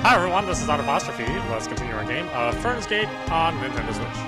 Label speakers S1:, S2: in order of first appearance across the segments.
S1: Hi everyone, this is audap. Let's continue our game of Fernz Gate on Nintendo Switch.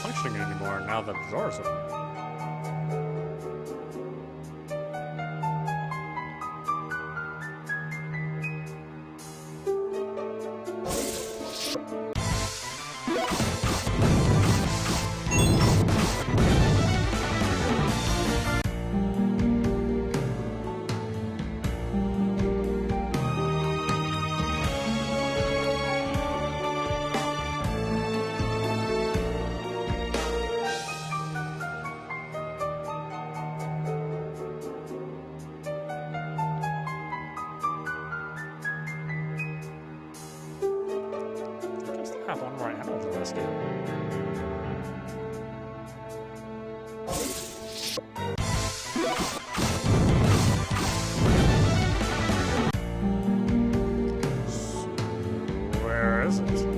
S1: Functioning anymore now that the door is open. I have one more animal to rescue. So, where is it?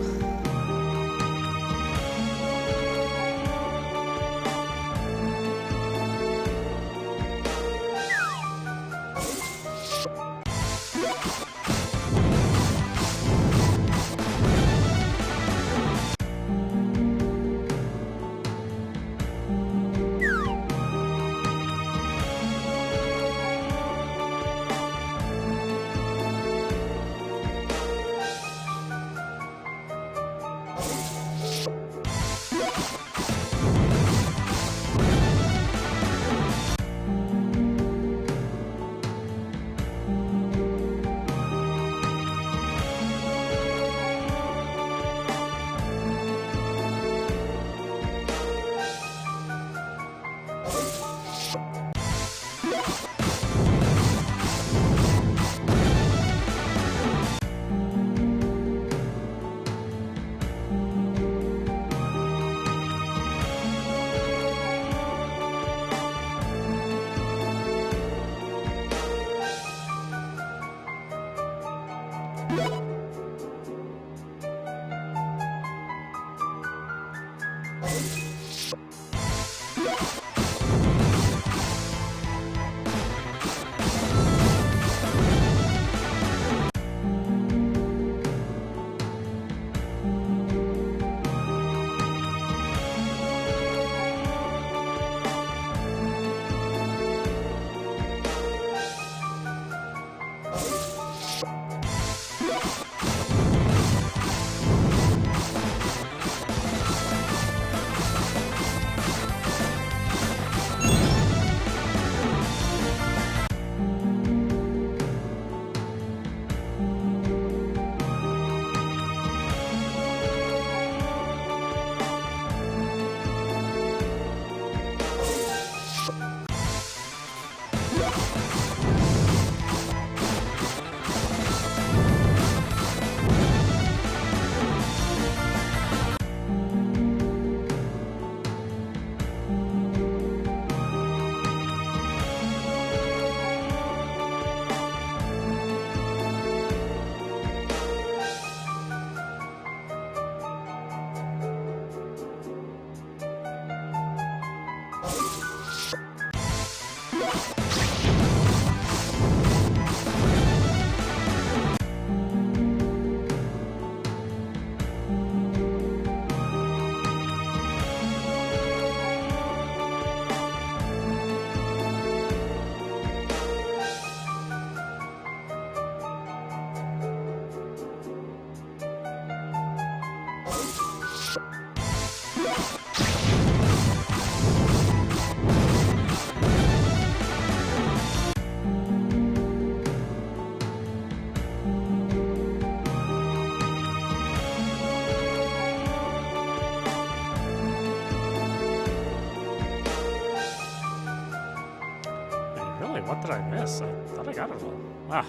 S1: Really? What did I miss? I thought I got it all. Ah,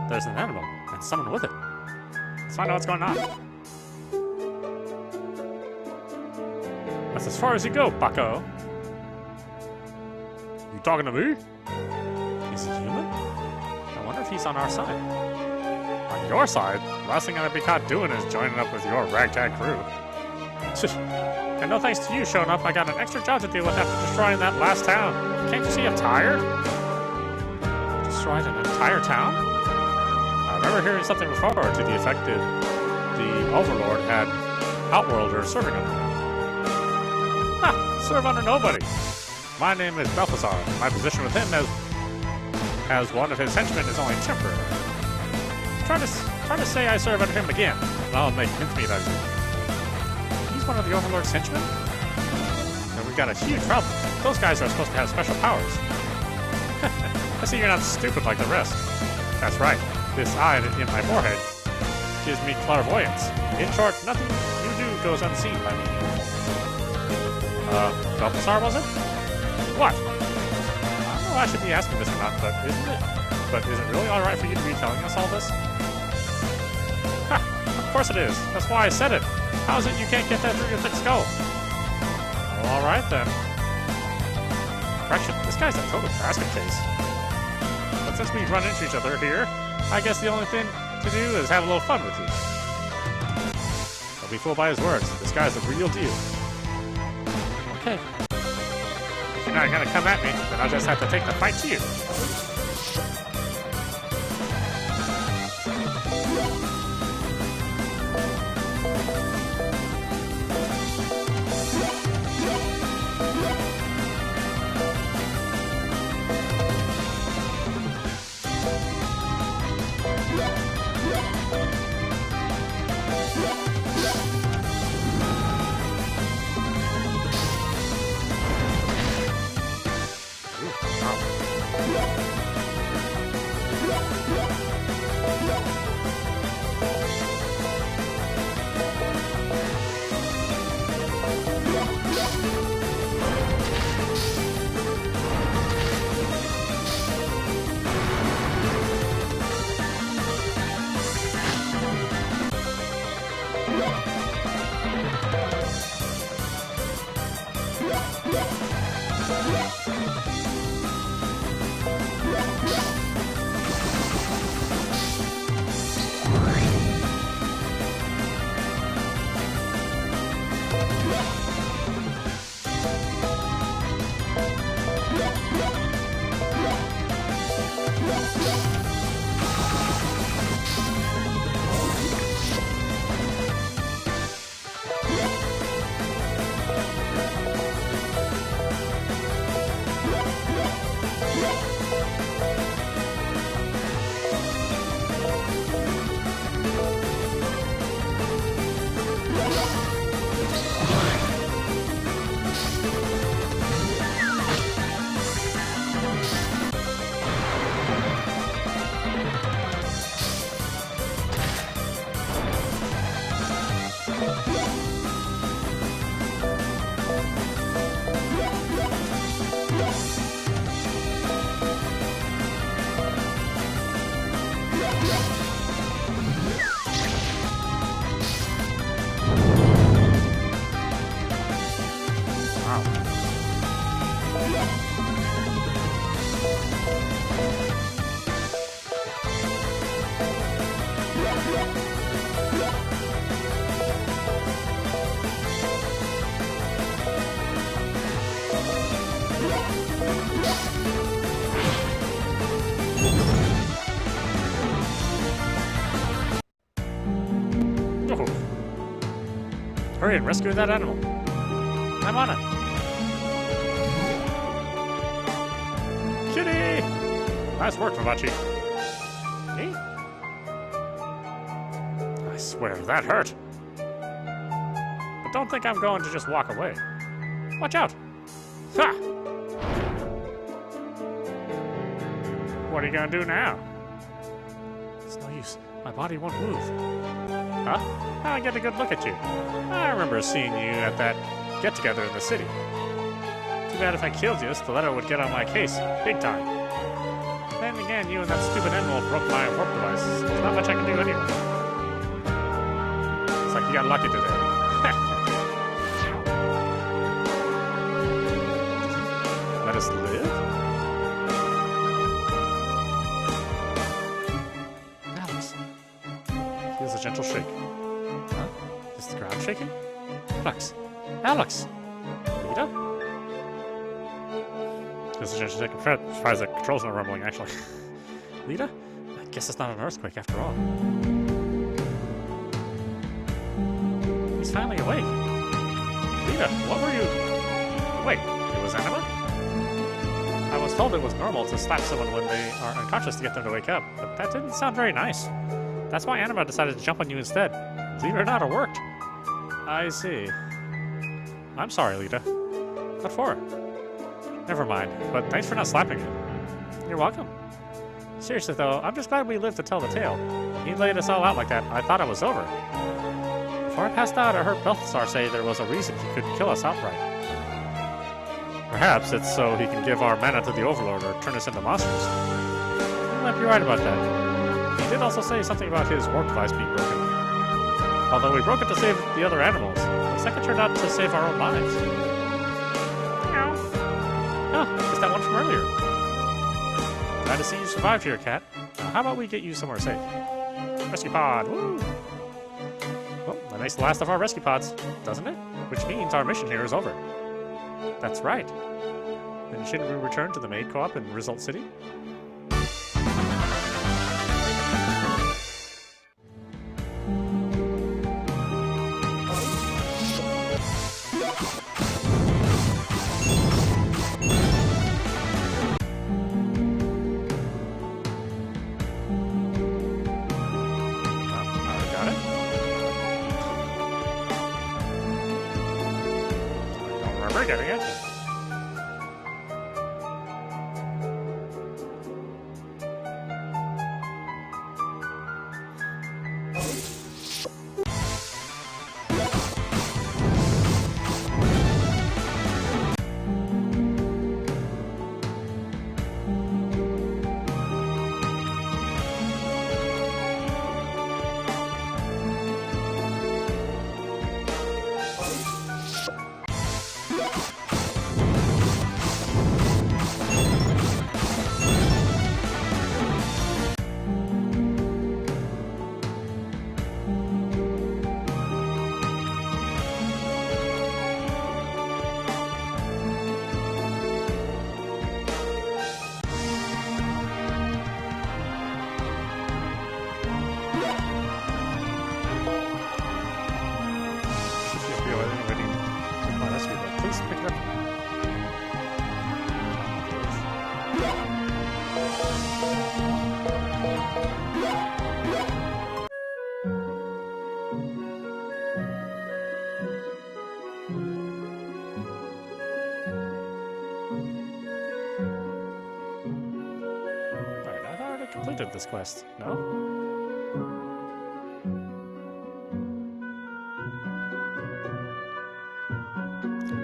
S1: there's an animal and someone with it. Let's find out what's going on. That's as far as you go, bucko. You talking to me? He's a human? I wonder if he's on our side. On your side? The last thing I'd be caught doing is joining up with your ragtag crew. And no thanks to you showing up, I got an extra job to deal with after destroying that last town. Can't you see I'm tired? Destroyed an entire town? I remember hearing something before to the effect that the Overlord had Outworlders serving under him. Ha! Serve under nobody. My name is Balthazar. My position with him as one of his henchmen is only temporary. Try to say I serve under him again, and I'll make mincemeat out of you. He's one of the Overlord's henchmen? Then we've got a huge problem. Those guys are supposed to have special powers. I see you're not stupid like the rest. That's right. This eye in my forehead gives me clairvoyance. In short, nothing you do goes unseen by me. Balthazar, was it? What? I don't know if I should be asking this or not, but is it really alright for you to be telling us all this? Ha! Of course it is. That's why I said it. How is it you can't get that through your thick skull? Well, alright then. Correction, this guy's a total basket case. But since we've run into each other here, I guess the only thing to do is have a little fun with you. Don't be fooled by his words. This guy's a real deal. Okay. If you're not gonna come at me, then I'll just have to take the fight to you. Hurry and rescue that animal. I'm on it. Kitty! Nice work, Mavachi. Me? I swear, that hurt. But don't think I'm going to just walk away. Watch out! Ha! What are you gonna do now? It's no use. My body won't move. Huh? I get a good look at you. I remember seeing you at that get-together in the city. Too bad if I killed you, Stiletto would get on my case. Big time. Then again, you and that stupid animal broke my warp device. There's not much I can do anyway. It's like you got lucky today. Let us live? Alex. Feels a gentle shake. Huh? Is the ground shaking? Alex. Alex! Lita? Feels a gentle shake. I'm surprised the controls aren't rumbling, actually. Lita? I guess it's not an earthquake after all. He's finally awake. Lita, what were you... Wait, it was Anima? I was told it was normal to slap someone when they are unconscious to get them to wake up, but that didn't sound very nice. That's why Anima decided to jump on you instead. Believe it or not, it worked. I see. I'm sorry, Lita. What for? Never mind, but thanks for not slapping it. You're welcome. Seriously though, I'm just glad we lived to tell the tale. He laid us all out like that, I thought it was over. Before I passed out, I heard Balthasar say there was a reason he couldn't kill us outright. Perhaps it's so he can give our mana to the Overlord or turn us into monsters. You might be right about that. He did also say something about his warp device being broken. Although we broke it to save the other animals, the second turned out to save our own lives. Meow. Oh, it's that one from earlier. Glad to see you survived here, Cat. Now, how about we get you somewhere safe? Rescue pod, woo! Well, that makes the last of our rescue pods, doesn't it? Which means our mission here is over. That's right. Then shouldn't we return to the maid co-op in Result City? Getting it. Completed this quest, no?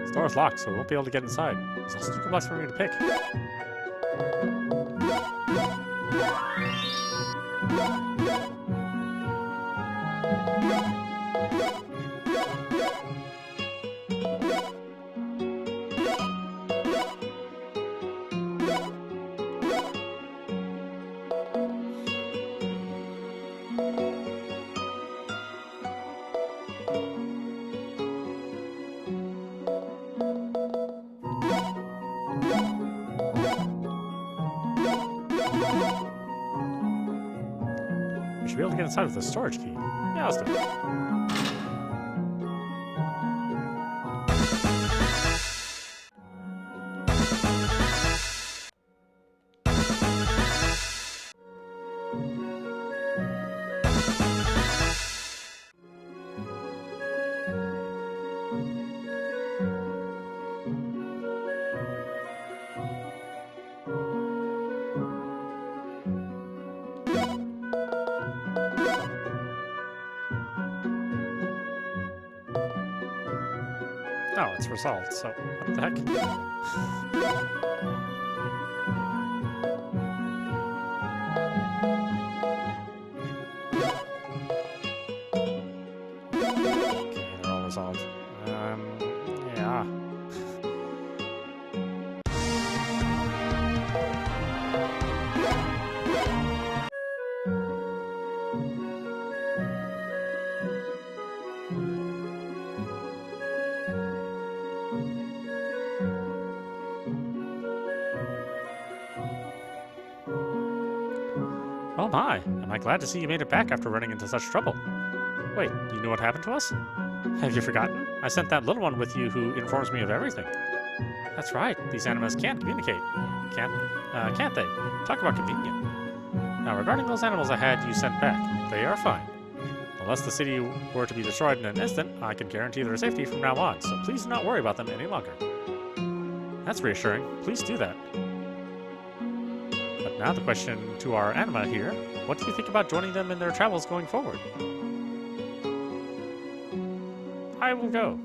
S1: This door is locked, so we won't be able to get inside. There's also 2 blocks for me to pick. We should be able to get inside with the storage key. Yeah, let's do it. Oh, it's resolved, so what the heck? Okay, they're all resolved. Yeah. Oh my, am I glad to see you made it back after running into such trouble. Wait, you know what happened to us? Have you forgotten? I sent that little one with you who informs me of everything. That's right, these animals can't communicate. Can't they? Talk about convenient. Now, regarding those animals I had you sent back, they are fine. Unless the city were to be destroyed in an instant, I can guarantee their safety from now on, so please do not worry about them any longer. That's reassuring. Please do that. But now the question to our anima here, what do you think about joining them in their travels going forward? I will go.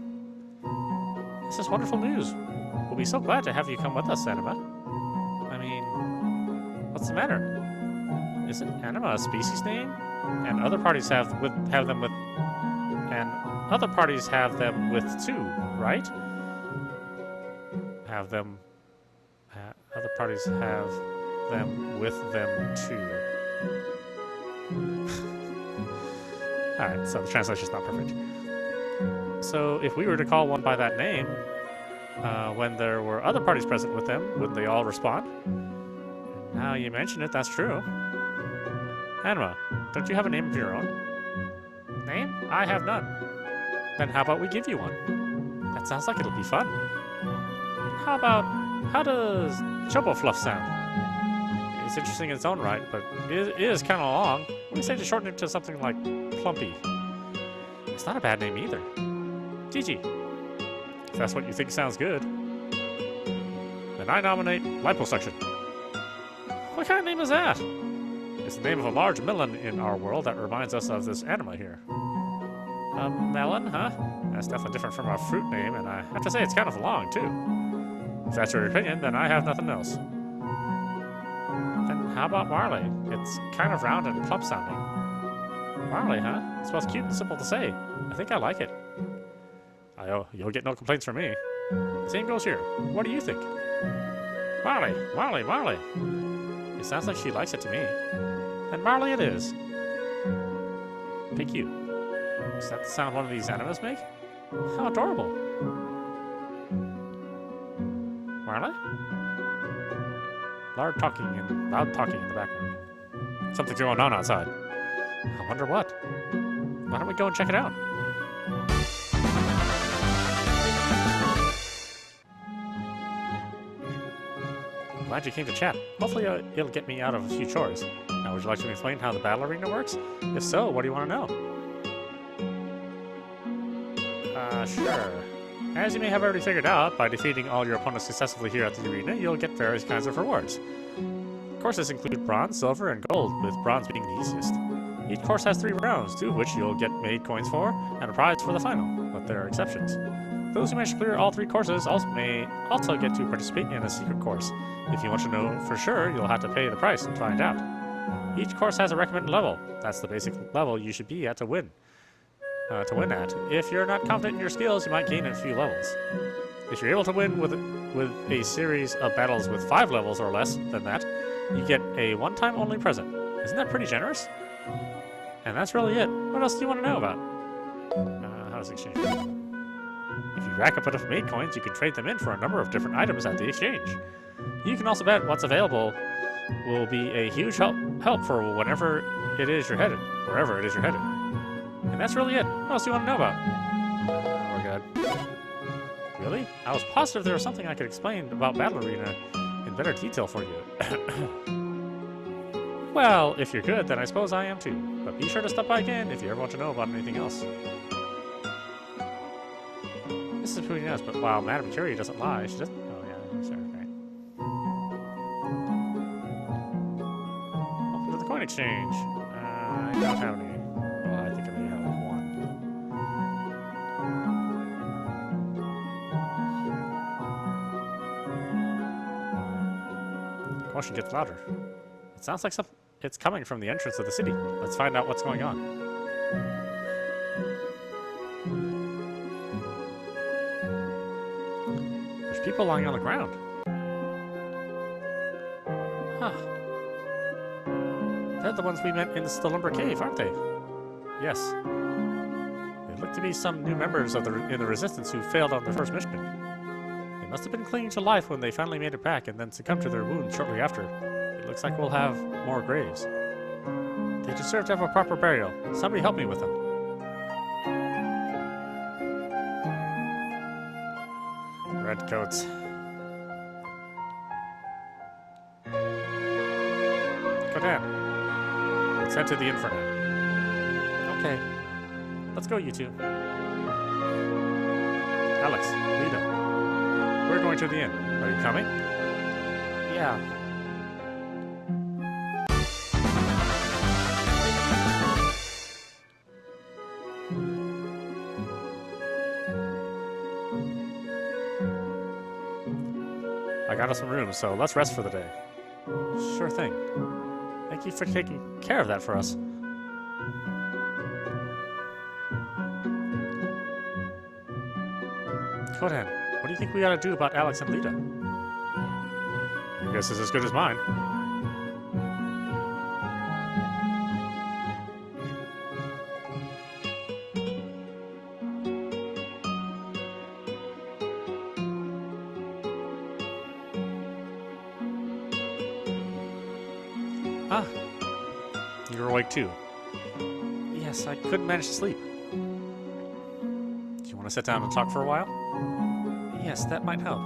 S1: This is wonderful news. We'll be so glad to have you come with us, Anima. I mean, what's the matter? Isn't Anima a species name? And other parties have them with too, right? Other parties have them with them too. Alright, so the translation's not perfect. So if we were to call one by that name, when there were other parties present with them, wouldn't they all respond? Now you mention it, that's true. Anima, don't you have a name of your own? Name? I have none. Then how about we give you one? That sounds like it'll be fun. How does Chobo Fluff sound? It's interesting in its own right, but it is kind of long. What do you say to shorten it to something like Plumpy? It's not a bad name either. Gigi. If that's what you think sounds good. Then I nominate Liposuction. What kind of name is that? It's the name of a large melon in our world that reminds us of this anima here. A melon, huh? That's definitely different from our fruit name, and I have to say it's kind of long, too. If that's your opinion, then I have nothing else. Then how about Marley? It's kind of round and plump sounding. Marley, huh? It's both cute and simple to say. I think I like it. You'll get no complaints from me. Same goes here. What do you think? Marley, Marley, Marley. It sounds like she likes it to me. Then Marley it is. Pick you. Is that the sound one of these animals make? How adorable. Marley? Loud talking in the background. Something's going on outside. I wonder what. Why don't we go and check it out? Glad you came to chat. Hopefully it'll get me out of a few chores. Now, would you like to explain how the battle arena works? If so, what do you want to know? Sure. As you may have already figured out, by defeating all your opponents successfully here at the arena, you'll get various kinds of rewards. Courses include bronze, silver, and gold, with bronze being the easiest. Each course has 3 rounds, 2 of which you'll get made coins for, and a prize for the final, but there are exceptions. Those who manage to clear all 3 courses may also get to participate in a secret course. If you want to know for sure, you'll have to pay the price and find out. Each course has a recommended level. That's the basic level you should be at to win. At. If you're not confident in your skills, you might gain a few levels. If you're able to win with a series of battles with 5 levels or less than that, you get a one-time only present. Isn't that pretty generous? And that's really it. What else do you want to know about? How does exchange work? If you rack up enough made coins, you can trade them in for a number of different items at the exchange. You can also bet what's available will be a huge help for wherever it is you're headed. And that's really it. What else do you want to know about? Oh, we're good. Really? I was positive there was something I could explain about Battle Arena in better detail for you. Well, if you're good, then I suppose I am too. But be sure to stop by again if you ever want to know about anything else. This is pretty nice, but wow, Madame Curie doesn't lie. She doesn't... Oh, yeah, sure, okay. Welcome to the coin exchange. I don't have any. Well, I think I may have one. commotion gets louder. It sounds like it's coming from the entrance of the city. Let's find out what's going on. There's people lying on the ground. Huh. They're the ones we met in the lumber cave, aren't they? Yes. They look to be some new members of in the Resistance who failed on their first mission. They must have been clinging to life when they finally made it back and then succumbed to their wounds shortly after. It looks like we'll have more graves. They deserve to have a proper burial. Somebody help me with them. Redcoats. Go down. Let's head to the Inferno. Okay. Let's go, you two. Alex, Lita. We're going to the inn. Are you coming? Yeah. I got us some rooms, so let's rest for the day. Sure thing. Thank you for taking care of that for us. Kodan, what do you think we ought to do about Alex and Lita? Your guess is as good as mine. Ah, you're awake too. Yes, I couldn't manage to sleep. Do you want to sit down and talk for a while? Yes, that might help.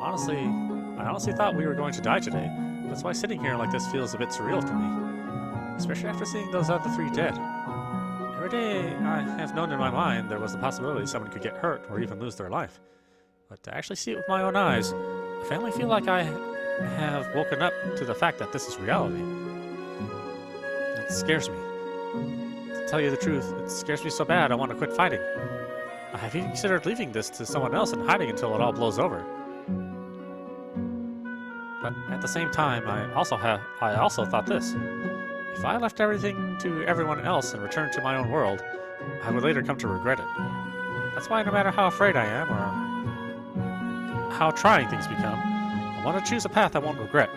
S1: Honestly, I honestly thought we were going to die today. That's why sitting here like this feels a bit surreal for me. Especially after seeing those other three dead. Every day I have known in my mind there was the possibility someone could get hurt or even lose their life. But to actually see it with my own eyes, I finally feel like I have woken up to the fact that this is reality. It scares me. To tell you the truth, it scares me so bad I want to quit fighting. I have even considered leaving this to someone else and hiding until it all blows over. But at the same time, I also thought this. If I left everything to everyone else and returned to my own world, I would later come to regret it. That's why no matter how afraid I am or how trying things become, I want to choose a path I won't regret.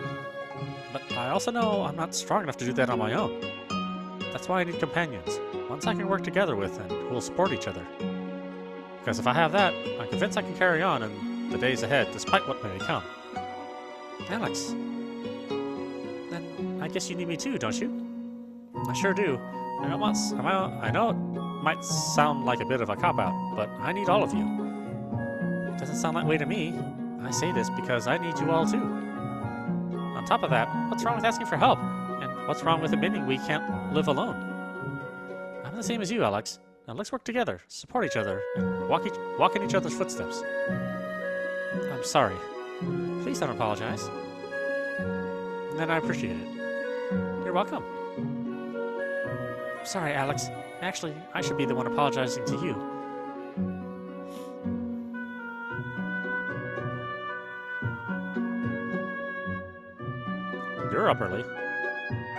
S1: But I also know I'm not strong enough to do that on my own. That's why I need companions, ones I can work together with and who will support each other. Because if I have that, I'm convinced I can carry on in the days ahead, despite what may come. Alex, then I guess you need me too, don't you? I sure do. I know it might sound like a bit of a cop-out, but I need all of you. It doesn't sound that way to me. I say this because I need you all too. On top of that, what's wrong with asking for help? And what's wrong with admitting we can't live alone? I'm the same as you, Alex. Now let's work together, support each other, and walk in each other's footsteps. I'm sorry. Please don't apologize. And then I appreciate it. You're welcome. Sorry, Alex. Actually, I should be the one apologizing to you. You're up early.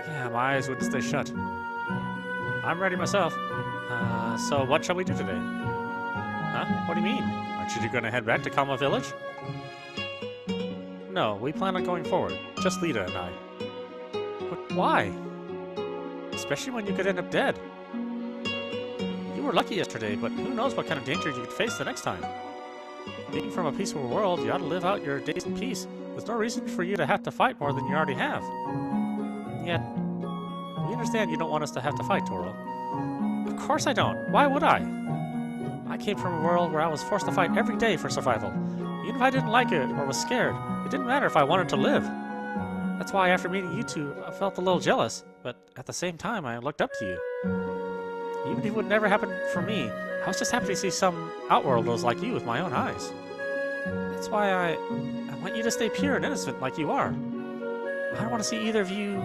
S1: Yeah, my eyes wouldn't stay shut. I'm ready myself. So what shall we do today? Huh? What do you mean? Aren't you going to head back to Kalma Village? No, we plan on going forward. Just Lita and I. But why? Especially when you could end up dead. You were lucky yesterday, but who knows what kind of danger you could face the next time. Being from a peaceful world, you ought to live out your days in peace. There's no reason for you to have to fight more than you already have. Yet, we understand you don't want us to have to fight, Toro. Of course I don't. Why would I? I came from a world where I was forced to fight every day for survival. Even if I didn't like it or was scared, it didn't matter if I wanted to live. That's why after meeting you two, I felt a little jealous, but at the same time, I looked up to you. Even if it would never happen for me, I was just happy to see some outworlders like you with my own eyes. That's why I want you to stay pure and innocent like you are. I don't want to see either of you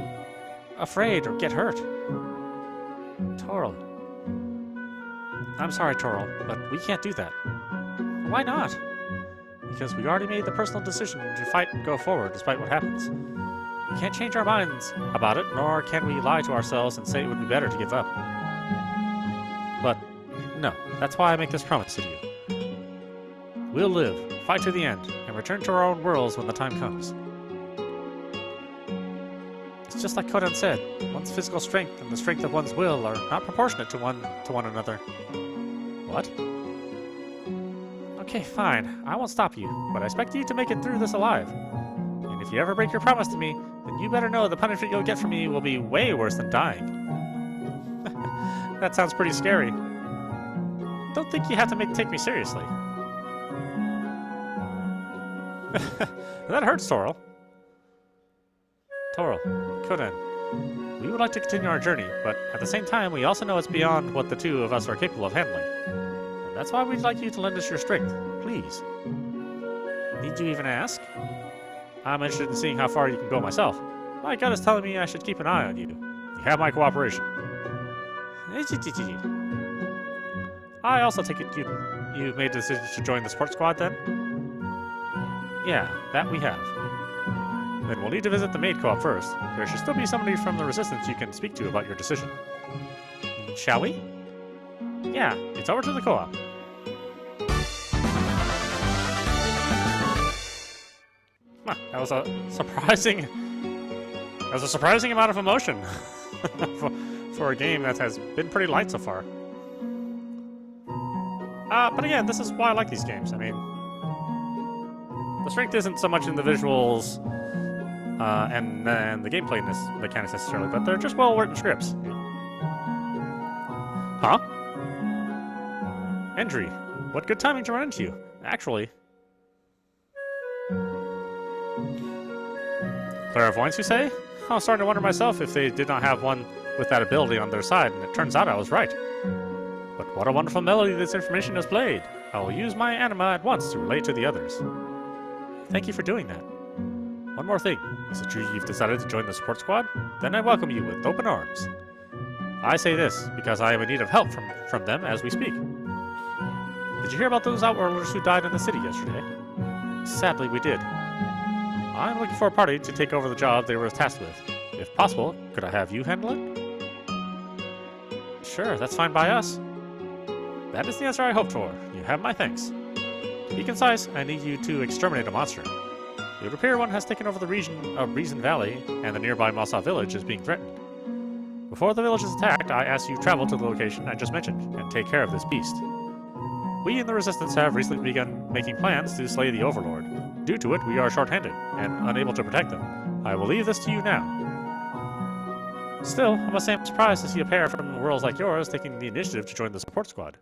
S1: afraid or get hurt. Toro. I'm sorry, Toro, but we can't do that. Why not? because we already made the personal decision to fight and go forward despite what happens. We can't change our minds about it, nor can we lie to ourselves and say it would be better to give up. But, no, that's why I make this promise to you. We'll live, fight to the end, and return to our own worlds when the time comes. It's just like Conan said, one's physical strength and the strength of one's will are not proportionate to one another. What? Okay, fine. I won't stop you, but I expect you to make it through this alive. And if you ever break your promise to me, then you better know the punishment you'll get from me will be way worse than dying. That sounds pretty scary. Don't think you have to take me seriously. That hurts, Toril. Toril, Conan, we would like to continue our journey, but at the same time, we also know it's beyond what the two of us are capable of handling. And that's why we'd like you to lend us your strength, please. Need you even ask? I'm interested in seeing how far you can go myself. My gut is telling me I should keep an eye on you. You have my cooperation. I also take it you made the decision to join the support squad then? Yeah, that we have. Then we'll need to visit the maid co-op first. There should still be somebody from the Resistance you can speak to about your decision. Shall we? Yeah, it's over to the co-op. Huh, that was a surprising amount of emotion for a game that has been pretty light so far. But again, this is why I like these games. I mean, the strength isn't so much in the visuals and the gameplay mechanics necessarily, but they're just well-written scripts. Huh? Endry, what good timing to run into you. Actually... Clairvoyance, you say? I was starting to wonder myself if they did not have one with that ability on their side, and it turns out I was right. But what a wonderful melody this information has played. I will use my anima at once to relate to the others. Thank you for doing that. One more thing. Is it true you've decided to join the support squad? Then I welcome you with open arms. I say this because I am in need of help from them as we speak. Did you hear about those Outworlders who died in the city yesterday? Sadly, we did. I'm looking for a party to take over the job they were tasked with. If possible, could I have you handle it? Sure, that's fine by us. That is the answer I hoped for. You have my thanks. To be concise, I need you to exterminate a monster. It would appear one has taken over the region of Reason Valley, and the nearby Mossa village is being threatened. Before the village is attacked, I ask you to travel to the location I just mentioned, and take care of this beast. We in the Resistance have recently begun making plans to slay the Overlord. Due to it, we are short-handed, and unable to protect them. I will leave this to you now. Still, I must say I'm surprised to see a pair from worlds like yours taking the initiative to join the support squad.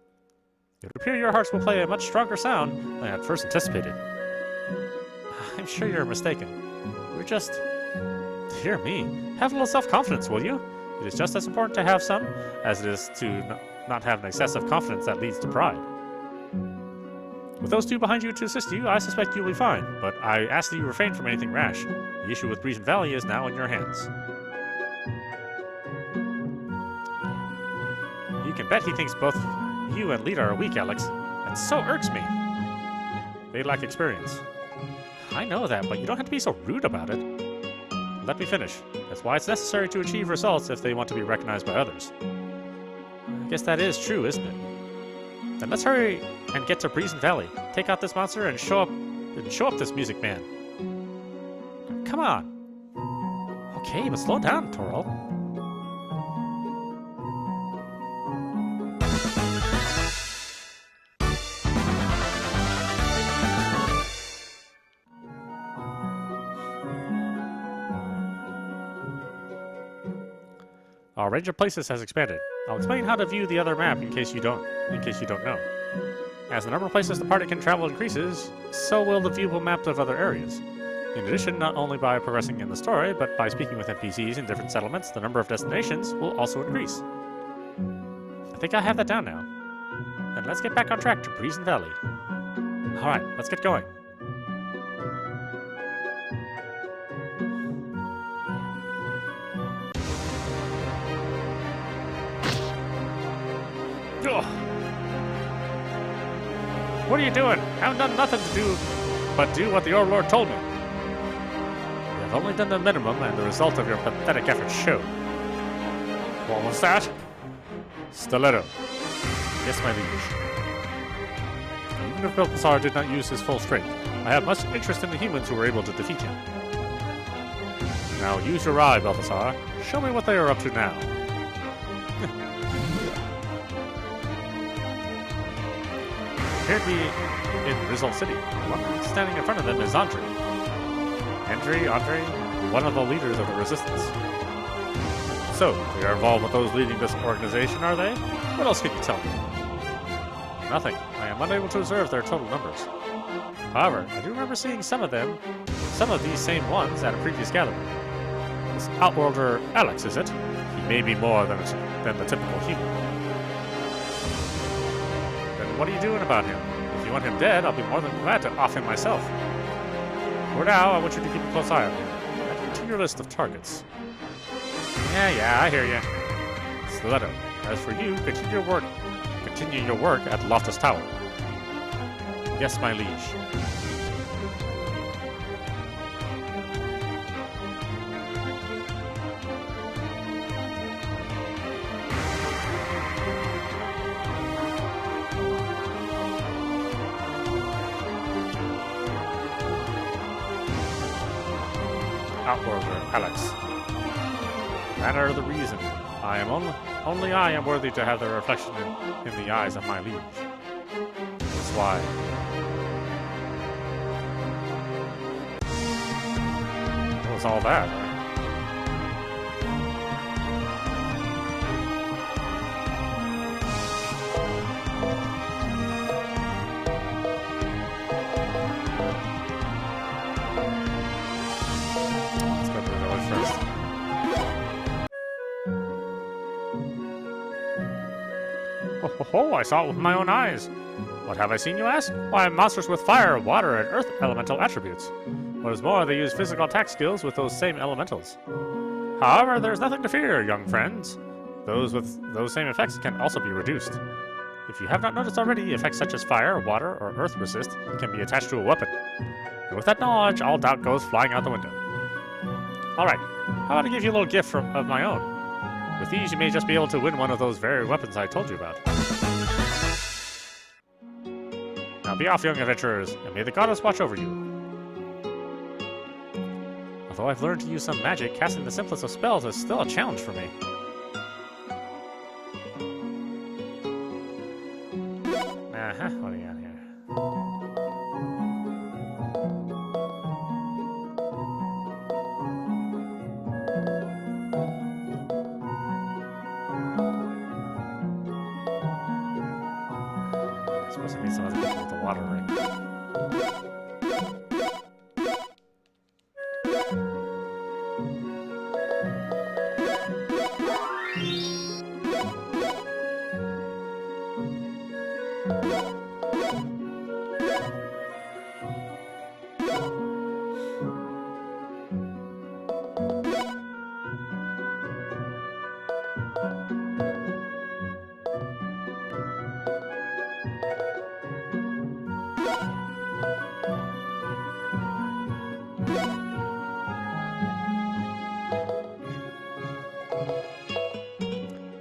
S1: It would appear your hearts will play a much stronger sound than I had first anticipated. I'm sure you're mistaken. We're just... Dear me, have a little self-confidence, will you? It is just as important to have some as it is to not have an excessive confidence that leads to pride. With those two behind you to assist you, I suspect you'll be fine, but I ask that you refrain from anything rash. The issue with Reason Valley is now in your hands. You can bet he thinks both you and Lita are weak, Alex, and so irks me. They lack experience. I know that, but you don't have to be so rude about it. Let me finish. That's why it's necessary to achieve results if they want to be recognized by others. I guess that is true, isn't it? Then let's hurry and get to Reason Valley. Take out this monster and show up this music man. Come on. Okay, but slow down, Toril. Our range of places has expanded. I'll explain how to view the other map in case you don't know. As the number of places the party can travel increases, so will the viewable maps of other areas. In addition, not only by progressing in the story, but by speaking with NPCs in different settlements, the number of destinations will also increase. I think I have that down now. Then let's get back on track to Reason Valley. Alright, let's get going. Ugh. What are you doing? I haven't done nothing to do but do what the Overlord told me. You have only done the minimum, and the result of your pathetic efforts show. What was that? Stiletto. Yes, my liege. Even if Balthazar did not use his full strength, I have much interest in the humans who were able to defeat him. Now use your eye, Balthazar. Show me what they are up to now. Appear to be in Rizal City. One standing in front of them is Andre. Andre, one of the leaders of the Resistance. So, they are involved with those leading this organization, are they? What else can you tell me? Nothing. I am unable to observe their total numbers. However, I do remember seeing some of these same ones at a previous gathering. This Outworlder Alex, is it? He may be more than the typical human. Then what are you doing about him? If you want him dead, I'll be more than glad to off him myself. For now, I want you to keep a close eye on him. Add him to your list of targets. Yeah, I hear you. Stiletto. As for you, continue your work at Loftus Tower. Yes, my liege. Outworlder Alex. That are the reason. I am only I am worthy to have the reflection in the eyes of my liege. That's why. What was all that? Let's go to the village first. Oh, I saw it with my own eyes. What have I seen, you ask? Why, monsters with fire, water, and earth elemental attributes. What is more, they use physical attack skills with those same elementals. However, there is nothing to fear, young friends. Those with those same effects can also be reduced. If you have not noticed already, effects such as fire, water, or earth resist can be attached to a weapon. And with that knowledge, all doubt goes flying out the window. Alright, how about I give you a little gift of my own? With these, you may just be able to win one of those very weapons I told you about. Now be off, young adventurers, and may the goddess watch over you. Although I've learned to use some magic, casting the simplest of spells is still a challenge for me. What do you got here? I suppose I need some other people with the water ring.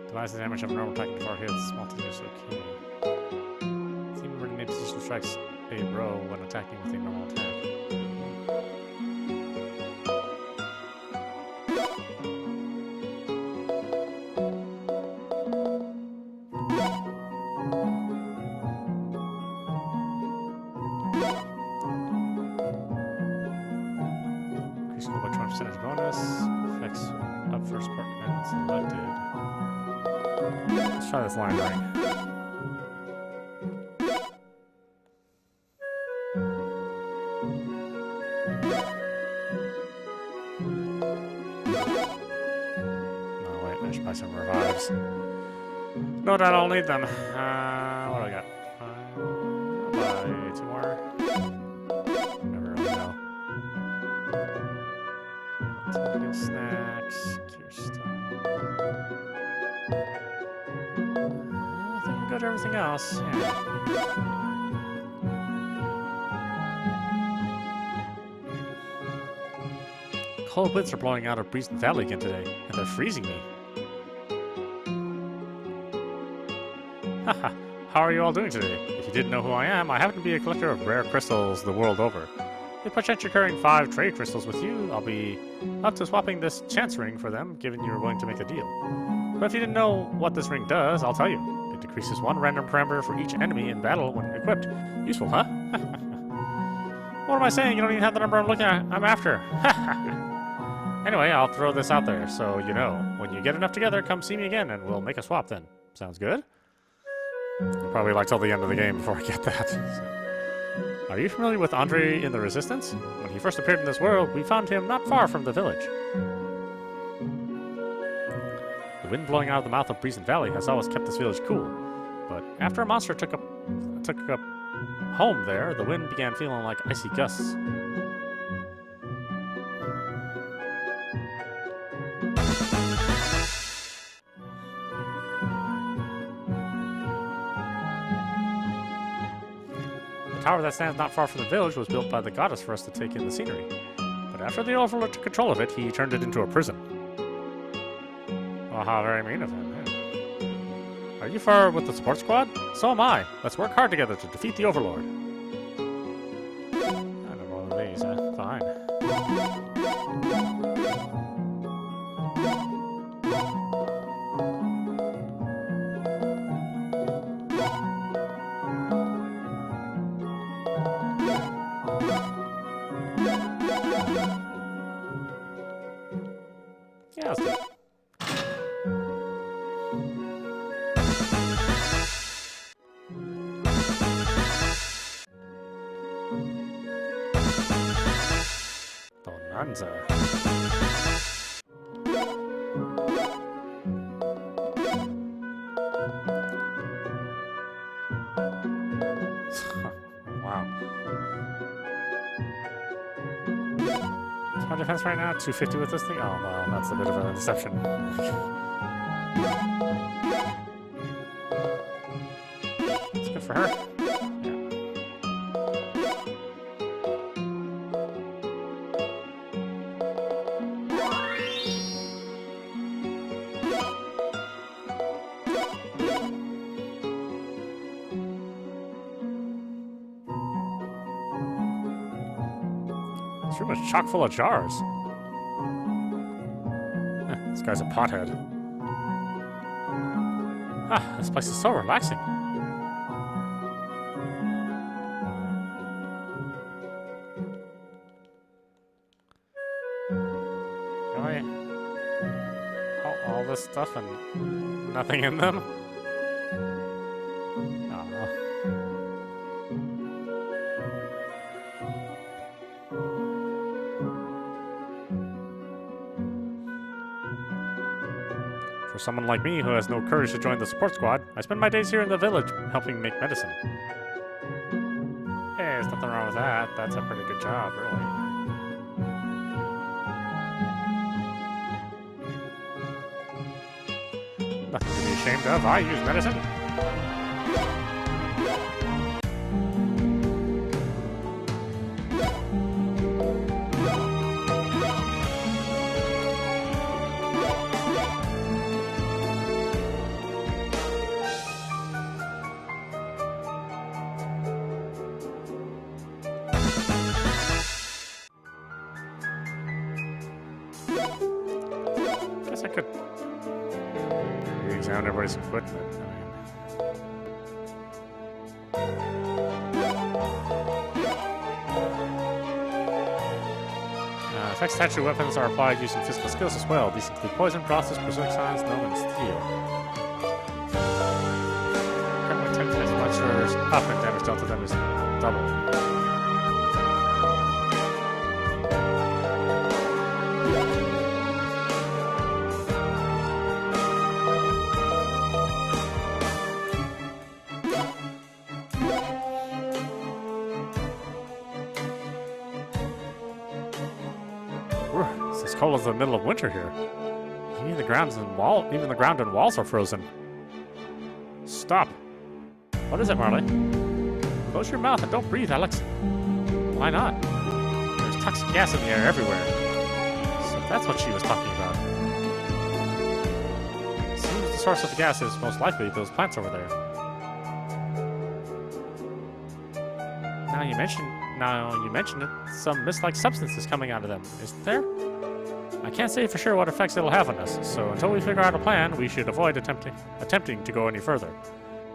S1: Device the damage of a normal attack before it hits. Small to use okay. Team running position strikes a row when attacking with a normal attack. Increase skill by 20% bonus. Effects up first part command selected. Let's try this line ring. Oh wait, I should buy some revives. No doubt I'll need them. What do I got? I'll buy 2 more. Never really know. Typical snacks, cure stuff. I think I'm good at everything else, yeah. Cold winds are blowing out of Breezen Valley again today, and they're freezing me. Haha, how are you all doing today? If you didn't know who I am, I happen to be a collector of rare crystals the world over. If I chance you're carrying 5 trade crystals with you, I'll be up to swapping this chance ring for them, given you're willing to make a deal. But if you didn't know what this ring does, I'll tell you. It decreases 1 random parameter for each enemy in battle when equipped. Useful, huh? What am I saying? You don't even have the number I'm after. Anyway, I'll throw this out there, so you know. When you get enough together, come see me again, and we'll make a swap then. Sounds good? I'll probably like till the end of the game before I get that. So. Are you familiar with Andre in the Resistance? When he first appeared in this world, we found him not far from the village. The wind blowing out of the mouth of Breezen Valley has always kept this village cool. But after a monster took up home there, the wind began feeling like icy gusts. The tower that stands not far from the village was built by the goddess for us to take in the scenery. But after the Overlord took control of it, he turned it into a prison. Well, how very mean of him. Are you far with the support squad? So am I. Let's work hard together to defeat the Overlord. I don't know one of these, huh? Fine. Yeah, let's do it. Bonanza. Wow. What's my defense right now? 250 with this thing? Oh, well, that's a bit of a deception. It's good for her. This room is chock full of jars. This guy's a pothead. Ah, this place is so relaxing. Really? All this stuff and nothing in them? For someone like me who has no courage to join the support squad, I spend my days here in the village helping make medicine. Hey, there's nothing wrong with that. That's a pretty good job, really. Nothing to be ashamed of. I use medicine. Guess I could re-examine everybody's equipment. Effect statue weapons are applied using physical skills as well. These include poison, process, berserk science, gnome, and steel. Currently 10 times monsters up and damage dealt to them is double. It's as cold as the middle of winter here. Even the ground and walls are frozen. Stop. What is it, Marley? Close your mouth and don't breathe, Alex. Why not? There's toxic gas in the air everywhere. That's what she was talking about. Seems the source of the gas is most likely those plants over there. Now you mention it, some mist-like substance is coming out of them, isn't there? I can't say for sure what effects it'll have on us, so until we figure out a plan, we should avoid attempting to go any further.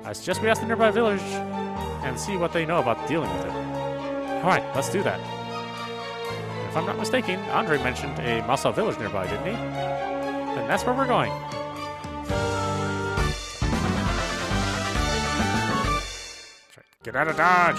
S1: I suggest we ask the nearby village and see what they know about dealing with it. Alright, let's do that. If I'm not mistaken, Andre mentioned a Masa village nearby, didn't he? Then that's where we're going. Get out of Dodge!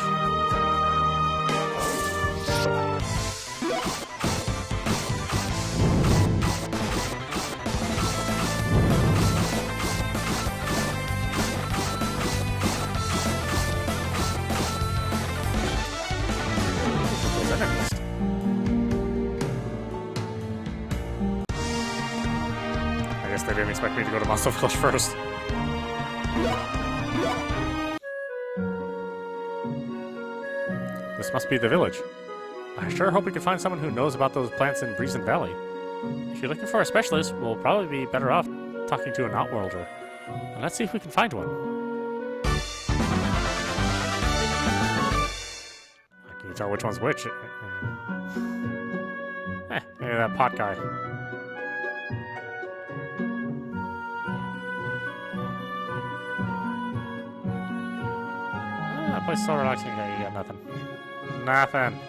S1: They didn't expect me to go to Monster Village first. This must be the village. I sure hope we can find someone who knows about those plants in Breezen Valley. If you're looking for a specialist, we'll probably be better off talking to an outworlder. And let's see if we can find one. Can you tell which one's which? Maybe that pot guy. That place is so relaxing here, you got nothing. Nothing.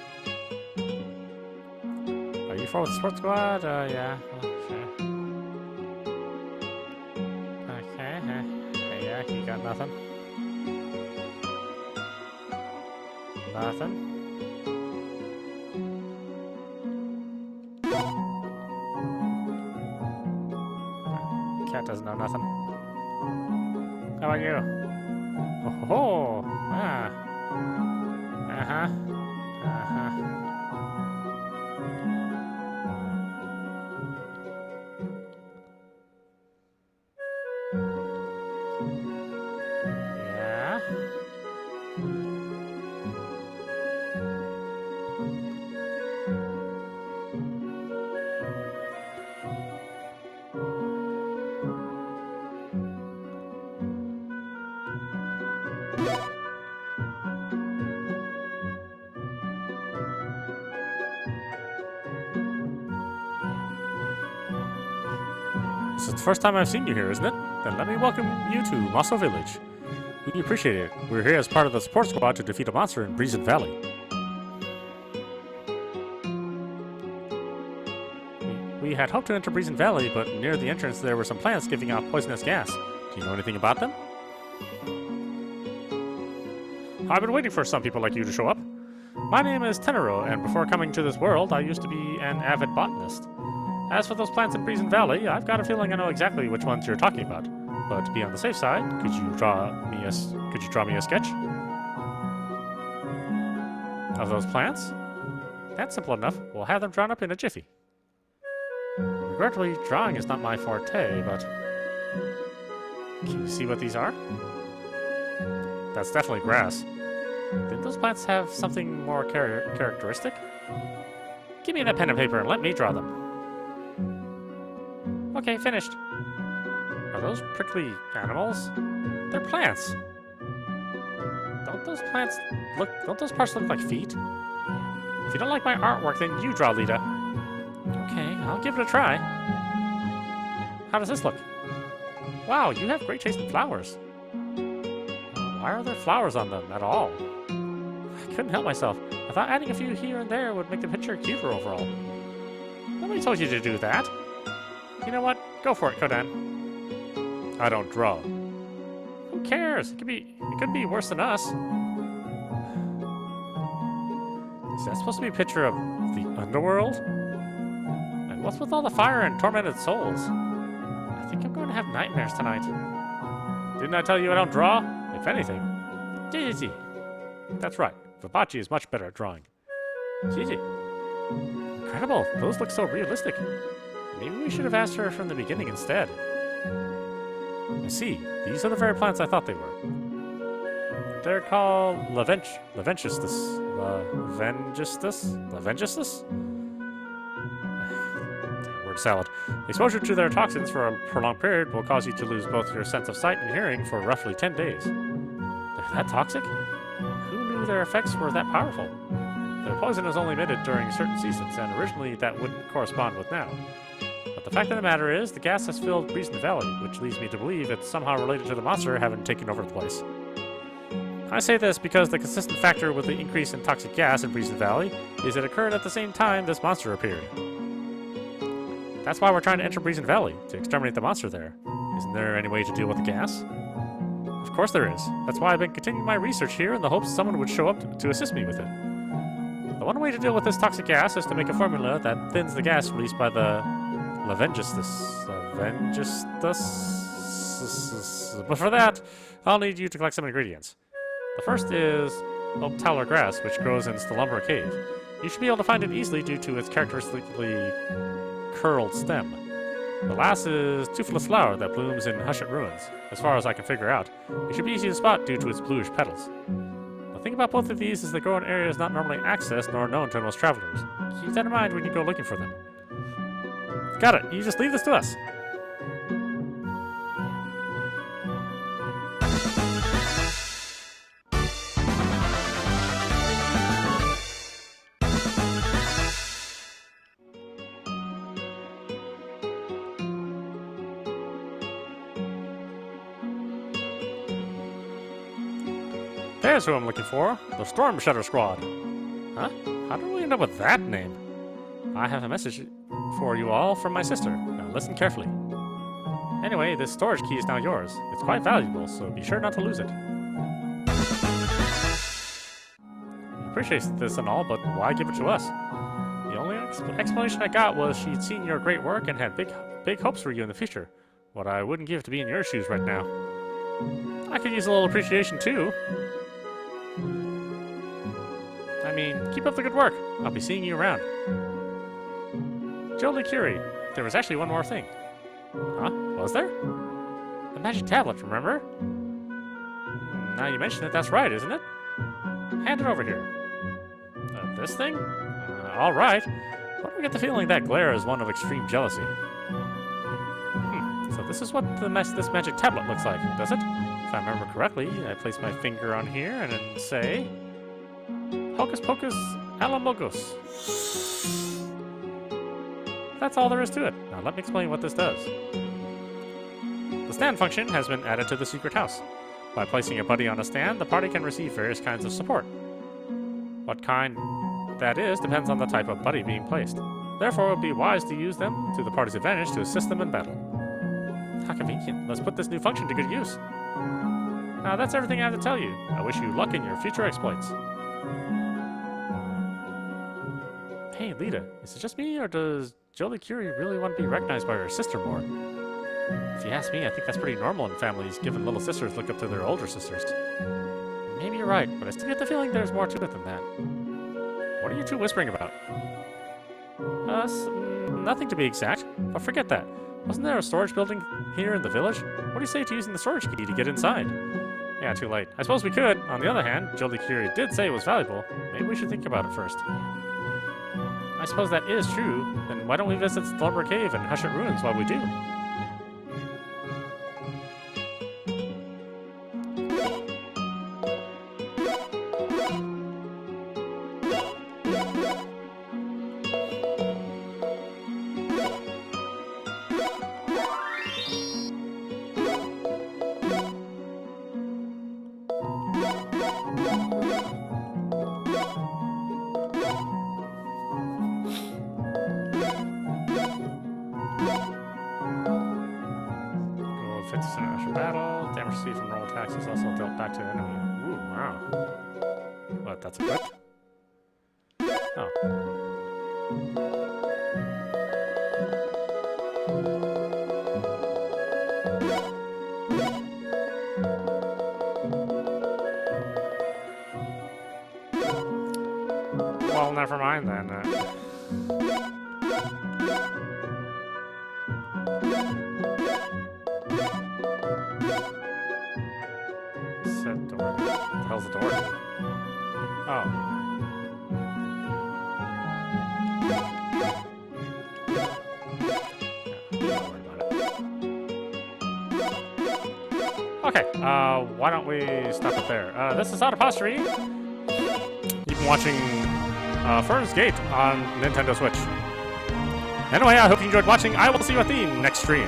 S1: Are you for the sports squad? Yeah. Sure. Okay, yeah, you got nothing. Nothing. Cat doesn't know nothing. How about you? Oh, ah. Uh-huh. Uh-huh. Yeah. This is the first time I've seen you here, isn't it? Then let me welcome you to Mosso Village. We appreciate it. We're here as part of the support squad to defeat a monster in Breezen Valley. We had hoped to enter Breezen Valley, but near the entrance there were some plants giving off poisonous gas. Do you know anything about them? I've been waiting for some people like you to show up. My name is Tenero, and before coming to this world, I used to be an avid botanist. As for those plants in Breezen Valley, I've got a feeling I know exactly which ones you're talking about. But to be on the safe side, could you draw me a sketch of those plants? That's simple enough. We'll have them drawn up in a jiffy. Regrettably, drawing is not my forte, but can you see what these are? That's definitely grass. Did those plants have something more characteristic? Give me that pen and paper and let me draw them. Okay, finished. Are those prickly animals? They're plants. Don't those parts look like feet? If you don't like my artwork, then you draw, Lita. Okay, I'll give it a try. How does this look? Wow, you have great taste in flowers. Why are there flowers on them at all? I couldn't help myself. I thought adding a few here and there would make the picture cuter overall. Nobody told you to do that. You know what? Go for it, Kodan. I don't draw. Who cares? It could be worse than us. Is that supposed to be a picture of the underworld? And what's with all the fire and tormented souls? I think I'm going to have nightmares tonight. Didn't I tell you I don't draw? If anything. Gigi. That's right. Vabachi is much better at drawing. Gigi. Incredible. Those look so realistic. Maybe we should have asked her from the beginning instead. I see. These are the very plants I thought they were. They're called Levengistus. word salad. Exposure to their toxins for a prolonged period will cause you to lose both your sense of sight and hearing for roughly 10 days. They're that toxic? Who knew their effects were that powerful? Their poison is only emitted during certain seasons, and originally that wouldn't correspond with now. But the fact of the matter is, the gas has filled Breezen Valley, which leads me to believe it's somehow related to the monster having taken over the place. I say this because the consistent factor with the increase in toxic gas in Breezen Valley is it occurred at the same time this monster appeared. That's why we're trying to enter Breezen Valley, to exterminate the monster there. Isn't there any way to deal with the gas? Of course there is. That's why I've been continuing my research here in the hopes someone would show up to assist me with it. The one way to deal with this toxic gas is to make a formula that thins the gas released by the Levengistus. But for that, I'll need you to collect some ingredients. The first is oak tallow grass, which grows in Stallumbra Cave. You should be able to find it easily due to its characteristically curled stem. The last is toothless flower that blooms in Hushet Ruins. As far as I can figure out, it should be easy to spot due to its bluish petals. The thing about both of these is they grow in areas not normally accessed nor known to most travelers. Keep that in mind when you go looking for them. Got it. You just leave this to us. There's who I'm looking for. The Storm Shutter Squad. Huh? How did we end up with that name? I have a message for you all from my sister. Now listen carefully. Anyway, this storage key is now yours. It's quite valuable, so be sure not to lose it. I appreciate this and all, but why give it to us? The only explanation I got was she'd seen your great work and had big hopes for you in the future. What I wouldn't give to be in your shoes right now. I could use a little appreciation too. I mean, keep up the good work. I'll be seeing you around. Jolie Curie, there was actually one more thing. Huh? Was there? The magic tablet, remember? Now you mention it, that's right, isn't it? Hand it over here. This thing? Alright. But I get the feeling that glare is one of extreme jealousy. So this is what this magic tablet looks like, does it? If I remember correctly, I place my finger on here and then say... Hocus Pocus Alamogos. That's all there is to it. Now let me explain what this does. The stand function has been added to the secret house. By placing a buddy on a stand, the party can receive various kinds of support. What kind that is depends on the type of buddy being placed. Therefore, it would be wise to use them to the party's advantage to assist them in battle. How convenient. Let's put this new function to good use. Now that's everything I have to tell you. I wish you luck in your future exploits. Hey, Lita, is it just me, or does Jolie Curie really want to be recognized by her sister more? If you ask me, I think that's pretty normal in families, given little sisters look up to their older sisters. Maybe you're right, but I still get the feeling there's more to it than that. What are you two whispering about? Nothing to be exact, but forget that. Wasn't there a storage building here in the village? What do you say to using the storage key to get inside? Yeah, too late. I suppose we could. On the other hand, Jolie Curie did say it was valuable. Maybe we should think about it first. I suppose that is true. Then why don't we visit Stallumbra Cave and Hushet Ruins while we do? Battle. Damage received from normal attacks is also dealt back to the enemy. Ooh, wow. What, that's equipped? Oh. Well, never mind then. Set door. What the hell's the door? Oh. Okay, why don't we stop it there? This is audap. You've been watching Fernz Gate on Nintendo Switch. Anyway, I hope you enjoyed watching. I will see you at the next stream.